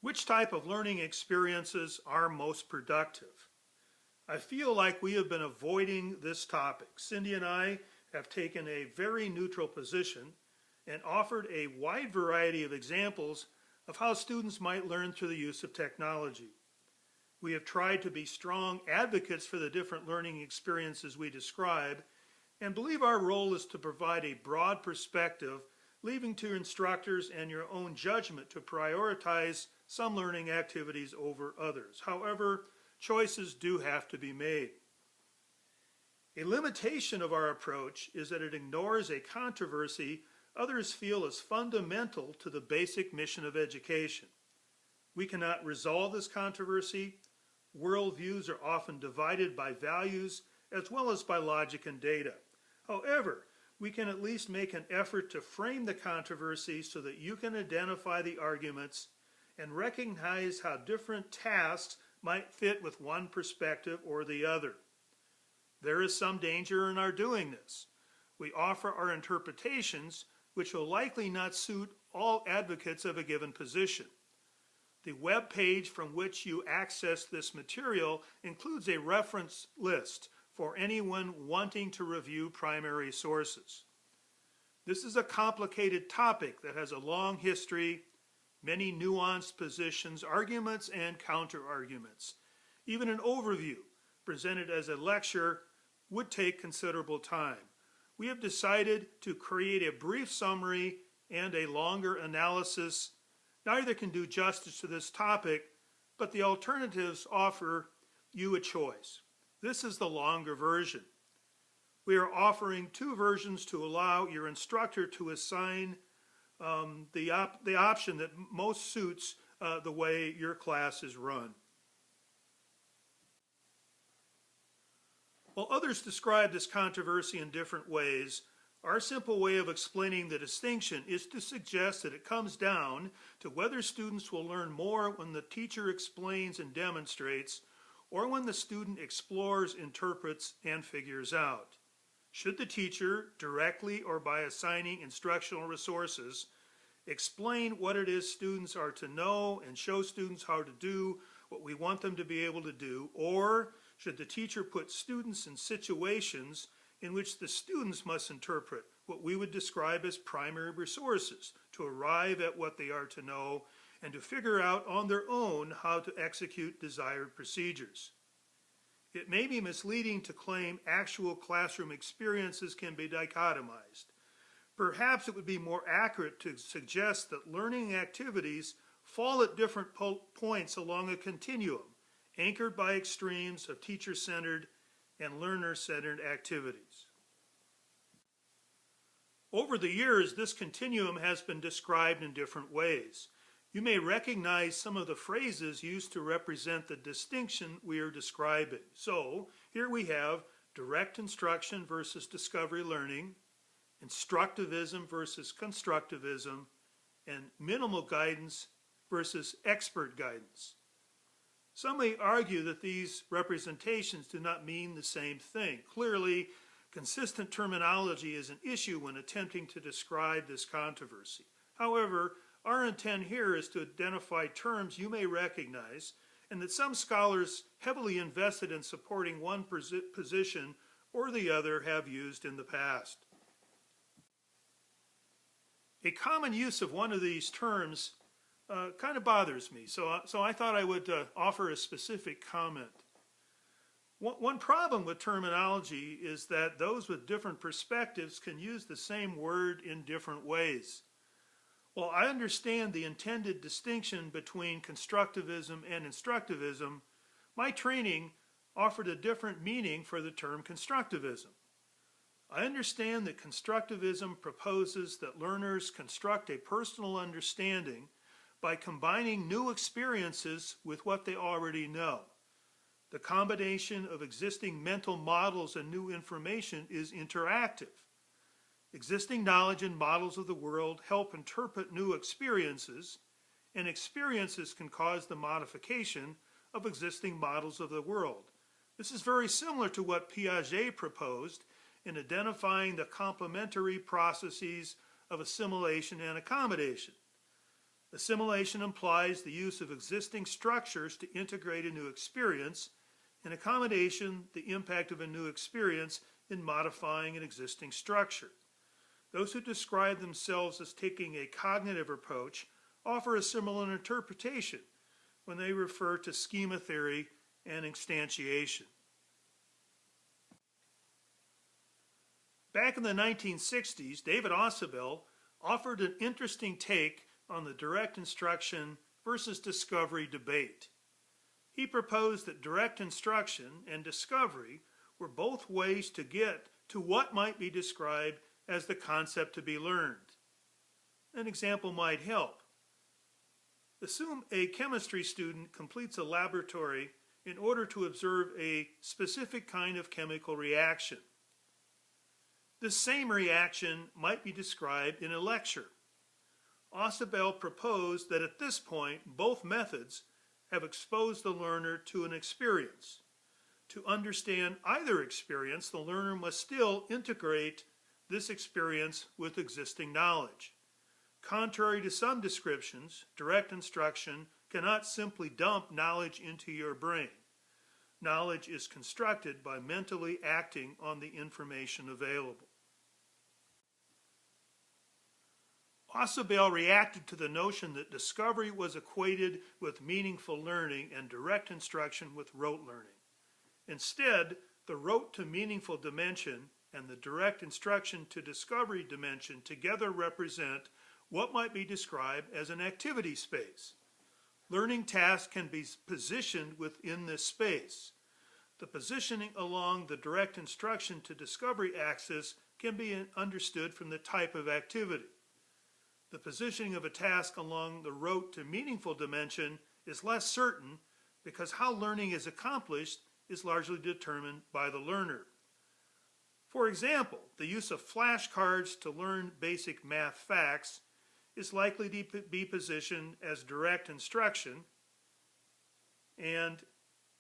Which type of learning experiences are most productive? I feel like we have been avoiding this topic. Cindy and I have taken a very neutral position and offered a wide variety of examples of how students might learn through the use of technology. We have tried to be strong advocates for the different learning experiences we describe and believe our role is to provide a broad perspective, leaving to instructors and your own judgment to prioritize some learning activities over others. However, choices do have to be made. A limitation of our approach is that it ignores a controversy others feel is fundamental to the basic mission of education. We cannot resolve this controversy. Worldviews are often divided by values as well as by logic and data. However, we can at least make an effort to frame the controversy so that you can identify the arguments and recognize how different tasks might fit with one perspective or the other. There is some danger in our doing this. We offer our interpretations, which will likely not suit all advocates of a given position. The web page from which you access this material includes a reference list for anyone wanting to review primary sources. This is a complicated topic that has a long history, many nuanced positions, arguments, and counter-arguments. Even an overview presented as a lecture would take considerable time. We have decided to create a brief summary and a longer analysis. Neither can do justice to this topic, but the alternatives offer you a choice. This is the longer version. We are offering two versions to allow your instructor to assign the option that most suits the way your class is run. While others describe this controversy in different ways, our simple way of explaining the distinction is to suggest that it comes down to whether students will learn more when the teacher explains and demonstrates, or when the student explores, interprets, and figures out. Should the teacher, directly or by assigning instructional resources, explain what it is students are to know and show students how to do what we want them to be able to do, or should the teacher put students in situations in which the students must interpret what we would describe as primary resources to arrive at what they are to know and to figure out on their own how to execute desired procedures? It may be misleading to claim actual classroom experiences can be dichotomized. Perhaps it would be more accurate to suggest that learning activities fall at different points along a continuum, anchored by extremes of teacher-centered and learner-centered activities. Over the years, this continuum has been described in different ways. You may recognize some of the phrases used to represent the distinction we are describing. So, here we have direct instruction versus discovery learning, instructivism versus constructivism, and minimal guidance versus expert guidance. Some may argue that these representations do not mean the same thing. Clearly, consistent terminology is an issue when attempting to describe this controversy. However, our intent here is to identify terms you may recognize and that some scholars heavily invested in supporting one position or the other have used in the past. A common use of one of these terms kind of bothers me, so I thought I would offer a specific comment. One problem with terminology is that those with different perspectives can use the same word in different ways. While I understand the intended distinction between constructivism and instructivism, my training offered a different meaning for the term constructivism. I understand that constructivism proposes that learners construct a personal understanding by combining new experiences with what they already know. The combination of existing mental models and new information is interactive. Existing knowledge and models of the world help interpret new experiences, and experiences can cause the modification of existing models of the world. This is very similar to what Piaget proposed in identifying the complementary processes of assimilation and accommodation. Assimilation implies the use of existing structures to integrate a new experience, and accommodation, the impact of a new experience in modifying an existing structure. Those who describe themselves as taking a cognitive approach offer a similar interpretation when they refer to schema theory and instantiation. Back in the 1960s, David Ausubel offered an interesting take on the direct instruction versus discovery debate. He proposed that direct instruction and discovery were both ways to get to what might be described as the concept to be learned. An example might help. Assume a chemistry student completes a laboratory in order to observe a specific kind of chemical reaction. This same reaction might be described in a lecture. Ausubel proposed that at this point, both methods have exposed the learner to an experience. To understand either experience, the learner must still integrate this experience with existing knowledge. Contrary to some descriptions, direct instruction cannot simply dump knowledge into your brain. Knowledge is constructed by mentally acting on the information available. Ausubel reacted to the notion that discovery was equated with meaningful learning and direct instruction with rote learning. Instead, the rote to meaningful dimension and the direct instruction to discovery dimension together represent what might be described as an activity space. Learning tasks can be positioned within this space. The positioning along the direct instruction to discovery axis can be understood from the type of activity. The positioning of a task along the rote to meaningful dimension is less certain because how learning is accomplished is largely determined by the learner. For example, the use of flashcards to learn basic math facts is likely to be positioned as direct instruction and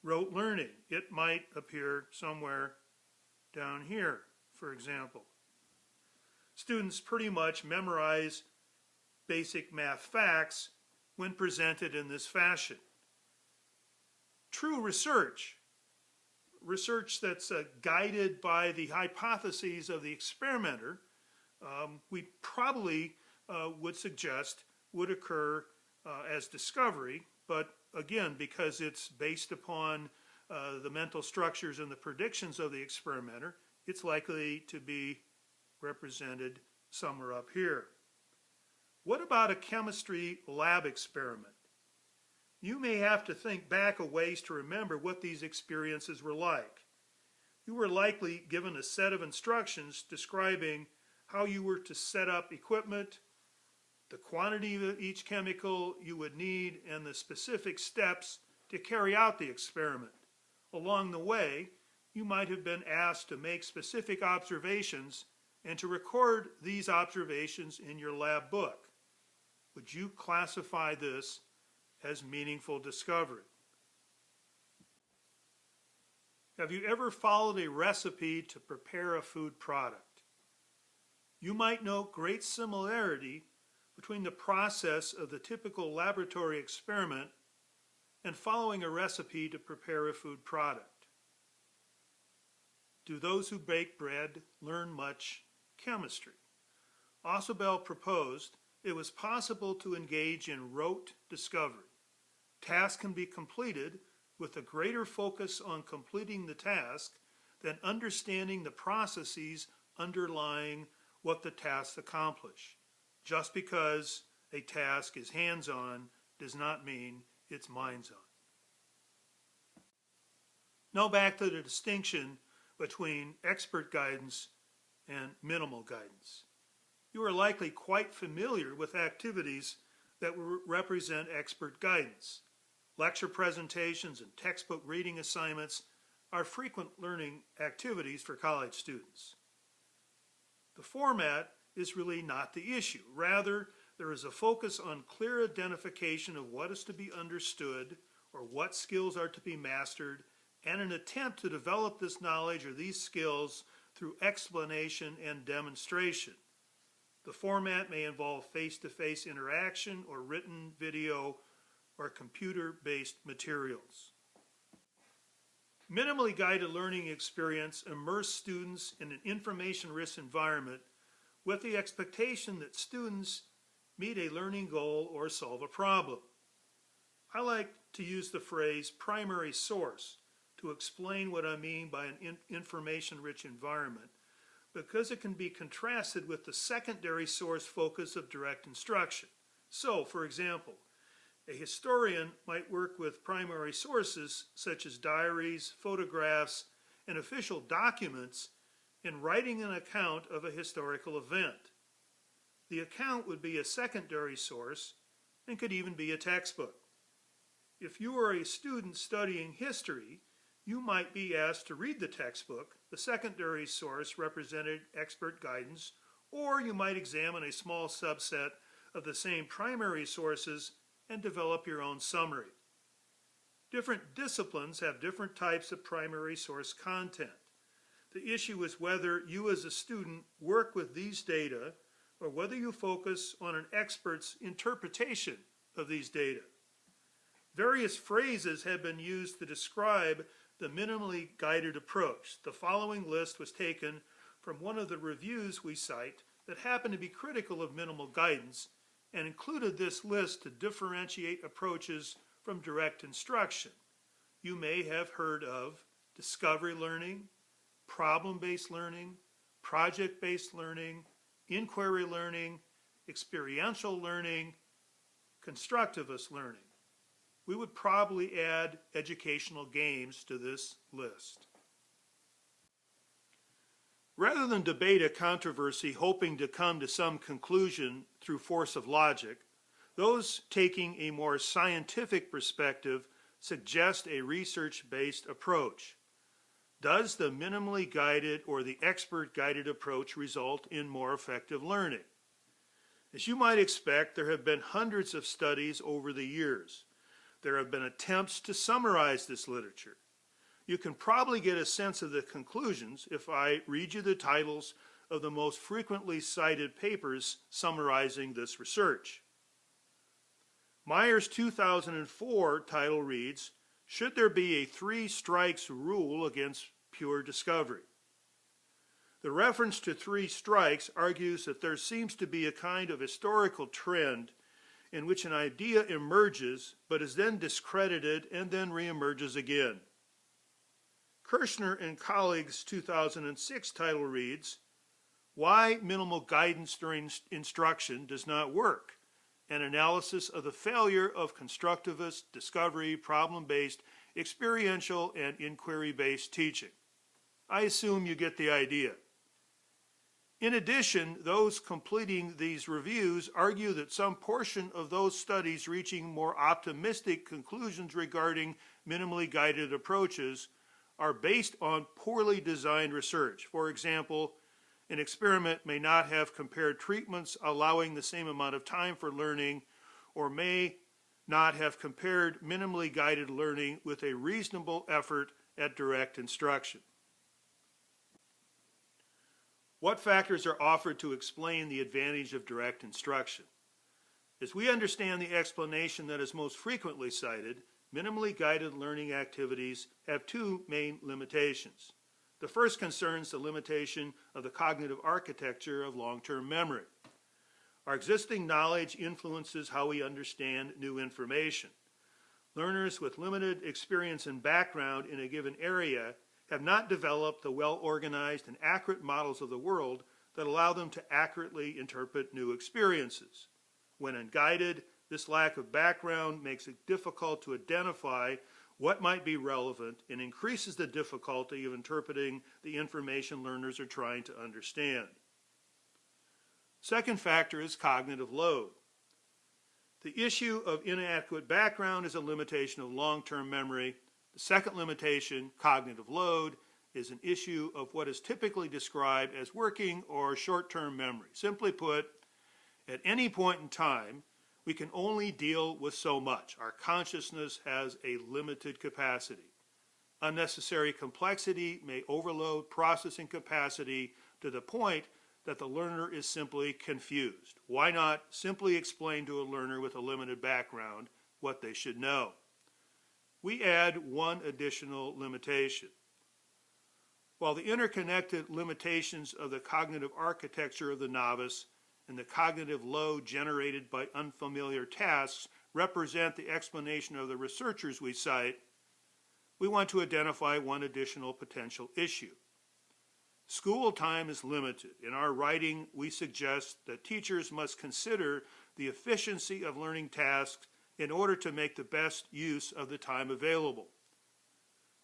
rote learning. It might appear somewhere down here, for example. Students pretty much memorize basic math facts when presented in this fashion. True research that's guided by the hypotheses of the experimenter, we probably would suggest would occur as discovery, but again, because it's based upon the mental structures and the predictions of the experimenter, it's likely to be represented somewhere up here. What about a chemistry lab experiment? You may have to think back a ways to remember what these experiences were like. You were likely given a set of instructions describing how you were to set up equipment, the quantity of each chemical you would need, and the specific steps to carry out the experiment. Along the way, you might have been asked to make specific observations and to record these observations in your lab book. Would you classify this as meaningful discovery? Have you ever followed a recipe to prepare a food product? You might note great similarity between the process of the typical laboratory experiment and following a recipe to prepare a food product. Do those who bake bread learn much chemistry? Ausubel proposed it was possible to engage in rote discovery. Tasks can be completed with a greater focus on completing the task than understanding the processes underlying what the tasks accomplish. Just because a task is hands-on does not mean it's minds-on. Now back to the distinction between expert guidance and minimal guidance. You are likely quite familiar with activities that represent expert guidance. Lecture presentations and textbook reading assignments are frequent learning activities for college students. The format is really not the issue. Rather, there is a focus on clear identification of what is to be understood or what skills are to be mastered, and an attempt to develop this knowledge or these skills through explanation and demonstration. The format may involve face-to-face interaction or written, video, or computer-based materials. Minimally guided learning experience immerse students in an information-rich environment with the expectation that students meet a learning goal or solve a problem. I like to use the phrase primary source to explain what I mean by an information-rich environment, because it can be contrasted with the secondary source focus of direct instruction. So, for example, a historian might work with primary sources such as diaries, photographs, and official documents in writing an account of a historical event. The account would be a secondary source and could even be a textbook. If you are a student studying history, you might be asked to read the textbook. The secondary source represented expert guidance, or you might examine a small subset of the same primary sources and develop your own summary. Different disciplines have different types of primary source content. The issue is whether you as a student work with these data or whether you focus on an expert's interpretation of these data. Various phrases have been used to describe the minimally guided approach. The following list was taken from one of the reviews we cite that happened to be critical of minimal guidance and included this list to differentiate approaches from direct instruction. You may have heard of discovery learning, problem-based learning, project-based learning, inquiry learning, experiential learning, constructivist learning. We would probably add educational games to this list. Rather than debate a controversy hoping to come to some conclusion through force of logic, those taking a more scientific perspective suggest a research-based approach. Does the minimally guided or the expert-guided approach result in more effective learning? As you might expect, there have been hundreds of studies over the years. There have been attempts to summarize this literature. You can probably get a sense of the conclusions if I read you the titles of the most frequently cited papers summarizing this research. Meyer's 2004 title reads, "Should there be a 3 strikes rule against pure discovery?" The reference to 3 strikes argues that there seems to be a kind of historical trend in which an idea emerges but is then discredited and then reemerges again. Kirshner and colleagues' 2006 title reads, "Why Minimal Guidance During Instruction Does Not Work, an Analysis of the Failure of Constructivist, Discovery, Problem-Based, Experiential, and Inquiry-Based Teaching." I assume you get the idea. In addition, those completing these reviews argue that some portion of those studies reaching more optimistic conclusions regarding minimally guided approaches are based on poorly designed research. For example, an experiment may not have compared treatments allowing the same amount of time for learning, or may not have compared minimally guided learning with a reasonable effort at direct instruction. What factors are offered to explain the advantage of direct instruction? As we understand the explanation that is most frequently cited, minimally guided learning activities have 2 main limitations. The first concerns the limitation of the cognitive architecture of long-term memory. Our existing knowledge influences how we understand new information. Learners with limited experience and background in a given area have not developed the well-organized and accurate models of the world that allow them to accurately interpret new experiences. When unguided, this lack of background makes it difficult to identify what might be relevant and increases the difficulty of interpreting the information learners are trying to understand. Second factor is cognitive load. The issue of inadequate background is a limitation of long-term memory. The second limitation, cognitive load, is an issue of what is typically described as working or short-term memory. Simply put, at any point in time, we can only deal with so much. Our consciousness has a limited capacity. Unnecessary complexity may overload processing capacity to the point that the learner is simply confused. Why not simply explain to a learner with a limited background what they should know? We add one additional limitation. While the interconnected limitations of the cognitive architecture of the novice and the cognitive load generated by unfamiliar tasks represent the explanation of the researchers we cite, we want to identify one additional potential issue. School time is limited. In our writing, we suggest that teachers must consider the efficiency of learning tasks in order to make the best use of the time available.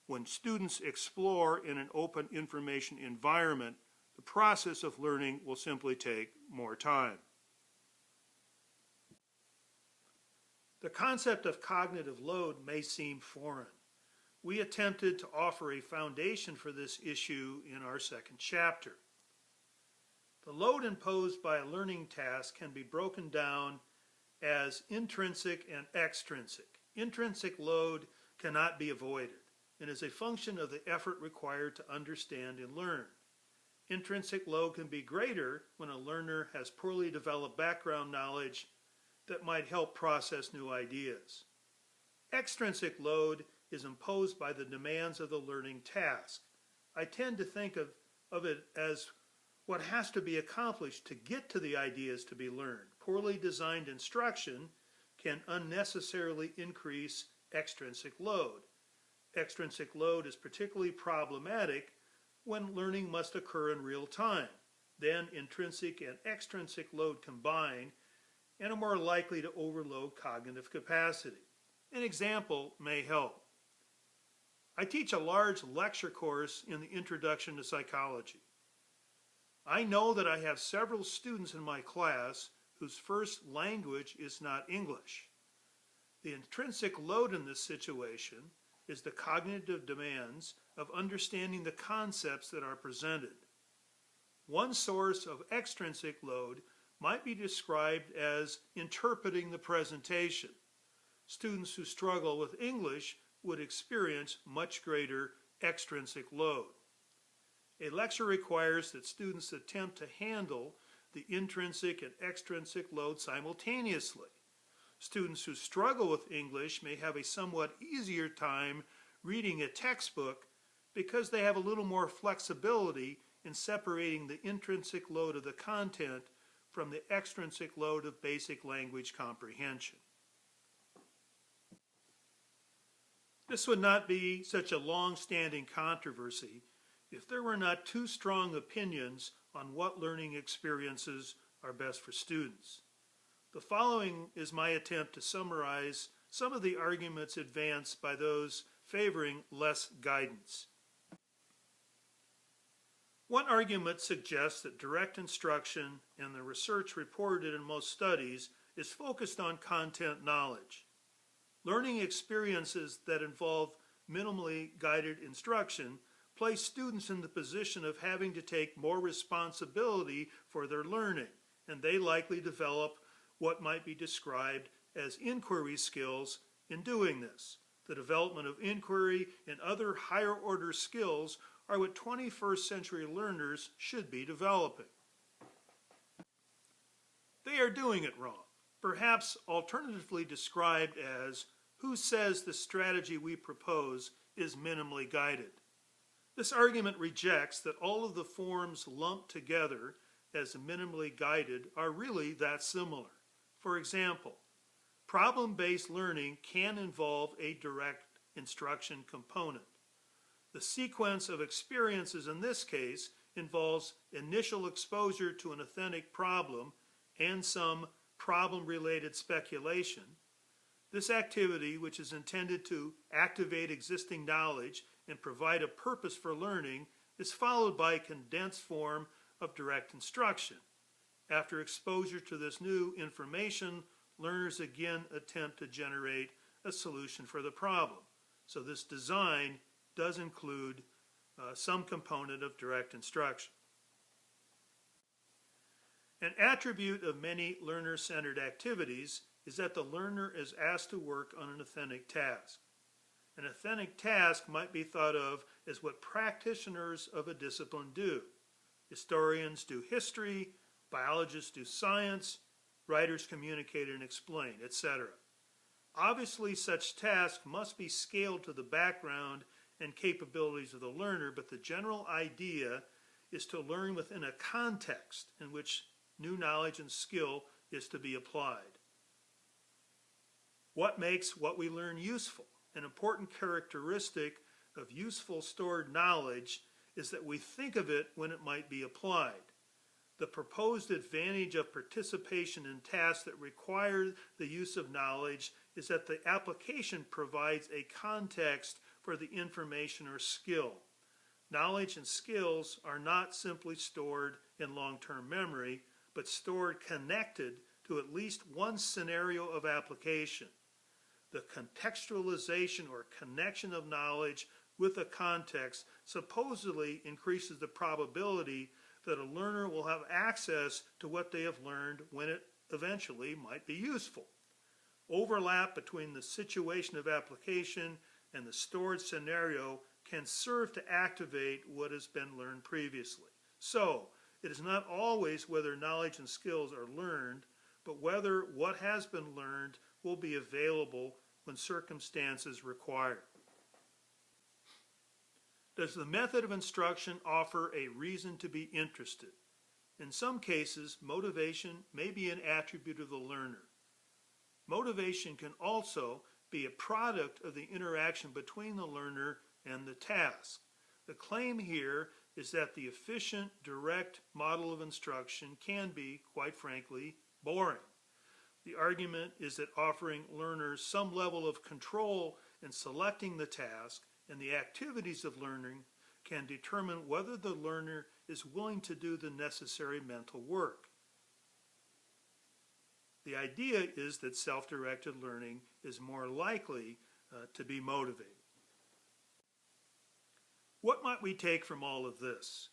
When students explore in an open information environment, the process of learning will simply take more time. The concept of cognitive load may seem foreign. We attempted to offer a foundation for this issue in our second chapter. The load imposed by a learning task can be broken down as intrinsic and extrinsic. Intrinsic load cannot be avoided and is a function of the effort required to understand and learn. Intrinsic load can be greater when a learner has poorly developed background knowledge that might help process new ideas. Extrinsic load is imposed by the demands of the learning task. I tend to think of it as what has to be accomplished to get to the ideas to be learned. Poorly designed instruction can unnecessarily increase extrinsic load. Extrinsic load is particularly problematic when learning must occur in real time. Then intrinsic and extrinsic load combine and are more likely to overload cognitive capacity. An example may help. I teach a large lecture course in the Introduction to Psychology. I know that I have several students in my class whose first language is not English. The intrinsic load in this situation is the cognitive demands of understanding the concepts that are presented. One source of extrinsic load might be described as interpreting the presentation. Students who struggle with English would experience much greater extrinsic load. A lecture requires that students attempt to handle the intrinsic and extrinsic load simultaneously. Students who struggle with English may have a somewhat easier time reading a textbook because they have a little more flexibility in separating the intrinsic load of the content from the extrinsic load of basic language comprehension. This would not be such a long-standing controversy if there were not two strong opinions on what learning experiences are best for students. The following is my attempt to summarize some of the arguments advanced by those favoring less guidance. One argument suggests that direct instruction, and the research reported in most studies, is focused on content knowledge. Learning experiences that involve minimally guided instruction place students in the position of having to take more responsibility for their learning, and they likely develop what might be described as inquiry skills in doing this. The development of inquiry and other higher order skills are what 21st century learners should be developing. They are doing it wrong, perhaps alternatively described as, who says the strategy we propose is minimally guided? This argument rejects that all of the forms lumped together as minimally guided are really that similar. For example, problem-based learning can involve a direct instruction component. The sequence of experiences in this case involves initial exposure to an authentic problem and some problem-related speculation. This activity, which is intended to activate existing knowledge and provide a purpose for learning, is followed by a condensed form of direct instruction. After exposure to this new information, learners again attempt to generate a solution for the problem. So this design does include some component of direct instruction. An attribute of many learner-centered activities is that the learner is asked to work on an authentic task. An authentic task might be thought of as what practitioners of a discipline do. Historians do history, biologists do science, writers communicate and explain, etc. Obviously, such tasks must be scaled to the background and capabilities of the learner, but the general idea is to learn within a context in which new knowledge and skill is to be applied. What makes what we learn useful? An important characteristic of useful stored knowledge is that we think of it when it might be applied. The proposed advantage of participation in tasks that require the use of knowledge is that the application provides a context for the information or skill. Knowledge and skills are not simply stored in long-term memory, but stored connected to at least one scenario of application. The contextualization or connection of knowledge with a context supposedly increases the probability that a learner will have access to what they have learned when it eventually might be useful. Overlap between the situation of application and the stored scenario can serve to activate what has been learned previously. So, it is not always whether knowledge and skills are learned, but whether what has been learned will be available when circumstances require. Does the method of instruction offer a reason to be interested? In some cases, motivation may be an attribute of the learner. Motivation can also be a product of the interaction between the learner and the task. The claim here is that the efficient, direct model of instruction can be, quite frankly, boring. The argument is that offering learners some level of control in selecting the task and the activities of learning can determine whether the learner is willing to do the necessary mental work. The idea is that self-directed learning is more likely to be motivated. What might we take from all of this?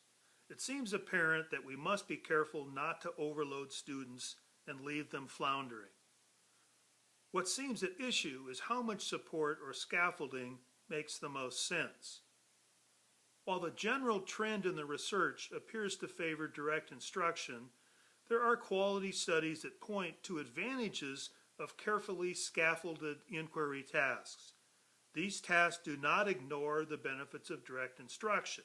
It seems apparent that we must be careful not to overload students and leave them floundering. What seems at issue is how much support or scaffolding makes the most sense. While the general trend in the research appears to favor direct instruction, there are quality studies that point to advantages of carefully scaffolded inquiry tasks. These tasks do not ignore the benefits of direct instruction,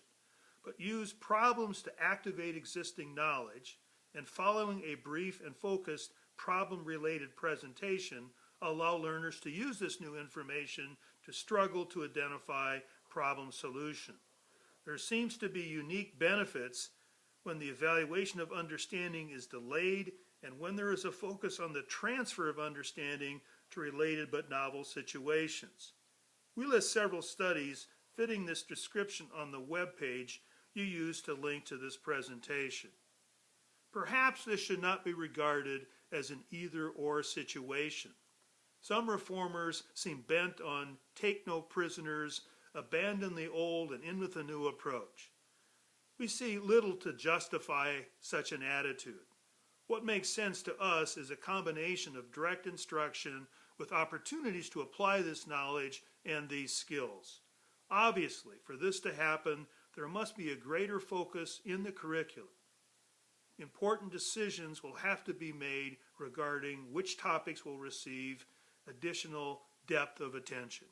but use problems to activate existing knowledge, and following a brief and focused problem-related presentation, allow learners to use this new information to struggle to identify problem solution. There seems to be unique benefits when the evaluation of understanding is delayed and when there is a focus on the transfer of understanding to related but novel situations. We list several studies fitting this description on the web page you used to link to this presentation. Perhaps this should not be regarded as an either-or situation. Some reformers seem bent on take no prisoners, abandon the old and in with a new approach. We see little to justify such an attitude. What makes sense to us is a combination of direct instruction with opportunities to apply this knowledge and these skills. Obviously, for this to happen, there must be a greater focus in the curriculum. Important decisions will have to be made regarding which topics will receive additional depth of attention.